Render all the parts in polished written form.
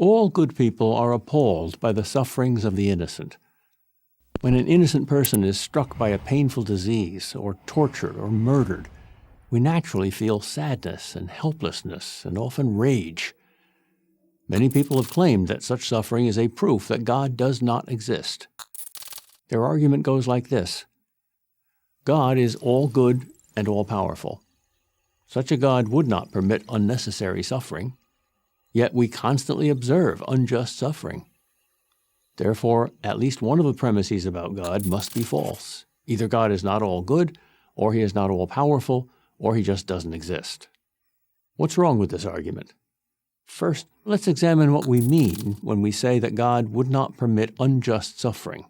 All good people are appalled by the sufferings of the innocent. When an innocent person is struck by a painful disease, or tortured or murdered, we naturally feel sadness and helplessness and often rage. Many people have claimed that such suffering is a proof that God does not exist. Their argument goes like this: God is all good and all powerful. Such a God would not permit unnecessary suffering, yet we constantly observe unjust suffering. Therefore, at least one of the premises about God must be false. Either God is not all good, or he is not all powerful, or he just doesn't exist. What's wrong with this argument? First, let's examine what we mean when we say that God would not permit unjust suffering.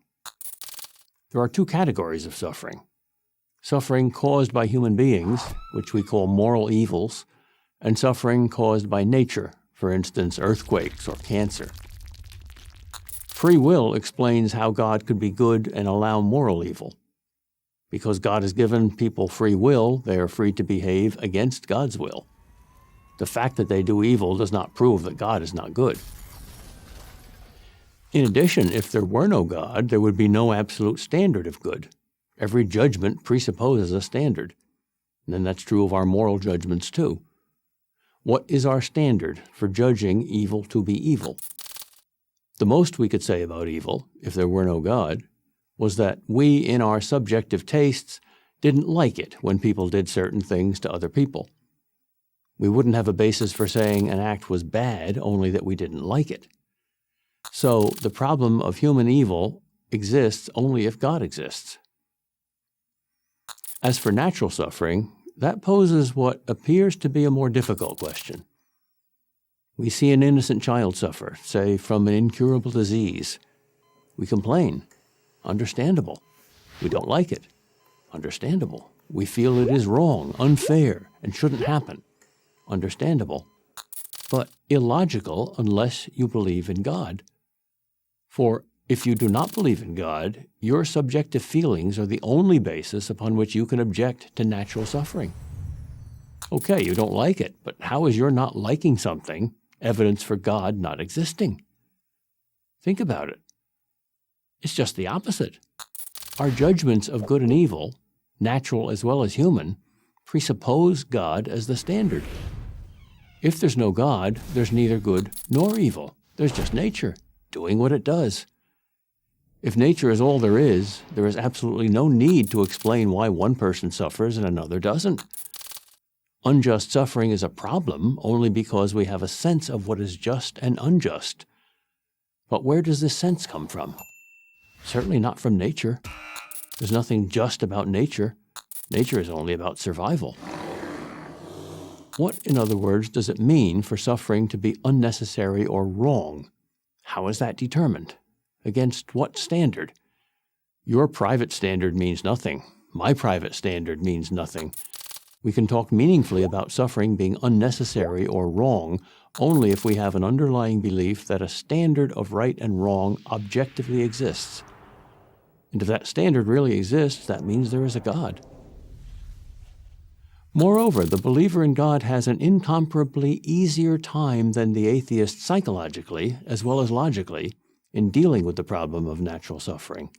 There are two categories of suffering: suffering caused by human beings, which we call moral evils, and suffering caused by nature, for instance, earthquakes or cancer. Free will explains how God could be good and allow moral evil. Because God has given people free will, they are free to behave against God's will. The fact that they do evil does not prove that God is not good. In addition, if there were no God, there would be no absolute standard of good. Every judgment presupposes a standard. And that's true of our moral judgments too. What is our standard for judging evil to be evil? The most we could say about evil, if there were no God, was that we, in our subjective tastes, didn't like it when people did certain things to other people. We wouldn't have a basis for saying an act was bad, only that we didn't like it. So the problem of human evil exists only if God exists. As for natural suffering, that poses what appears to be a more difficult question. We see an innocent child suffer, say, from an incurable disease. We complain. Understandable. We don't like it. Understandable. We feel it is wrong, unfair, and shouldn't happen. Understandable. But illogical unless you believe in God. For if you do not believe in God, your subjective feelings are the only basis upon which you can object to natural suffering. Okay, you don't like it, but how is your not liking something evidence for God not existing? Think about it. It's just the opposite. Our judgments of good and evil, natural as well as human, presuppose God as the standard. If there's no God, there's neither good nor evil. There's just nature, doing what it does. If nature is all there is absolutely no need to explain why one person suffers and another doesn't. Unjust suffering is a problem only because we have a sense of what is just and unjust. But where does this sense come from? Certainly not from nature. There's nothing just about nature. Nature is only about survival. What, in other words, does it mean for suffering to be unnecessary or wrong? How is that determined? Against what standard? Your private standard means nothing. My private standard means nothing. We can talk meaningfully about suffering being unnecessary or wrong only if we have an underlying belief that a standard of right and wrong objectively exists. And if that standard really exists, that means there is a God. Moreover, the believer in God has an incomparably easier time than the atheist psychologically, as well as logically, in dealing with the problem of natural suffering.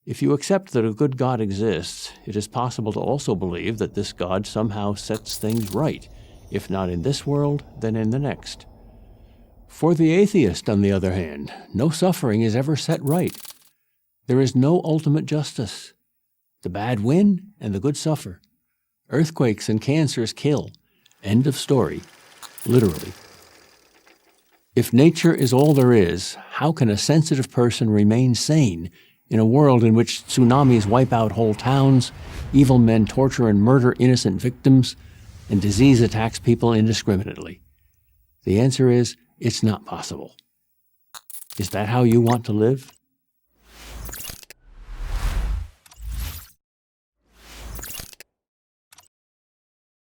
If you accept that a good God exists, it is possible to also believe that this God somehow sets things right, if not in this world, then in the next. For the atheist, on the other hand, no suffering is ever set right. There is no ultimate justice. The bad win and the good suffer. Earthquakes and cancers kill. End of story. Literally. If nature is all there is, how can a sensitive person remain sane in a world in which tsunamis wipe out whole towns, evil men torture and murder innocent victims, and disease attacks people indiscriminately? The answer is, it's not possible. Is that how you want to live?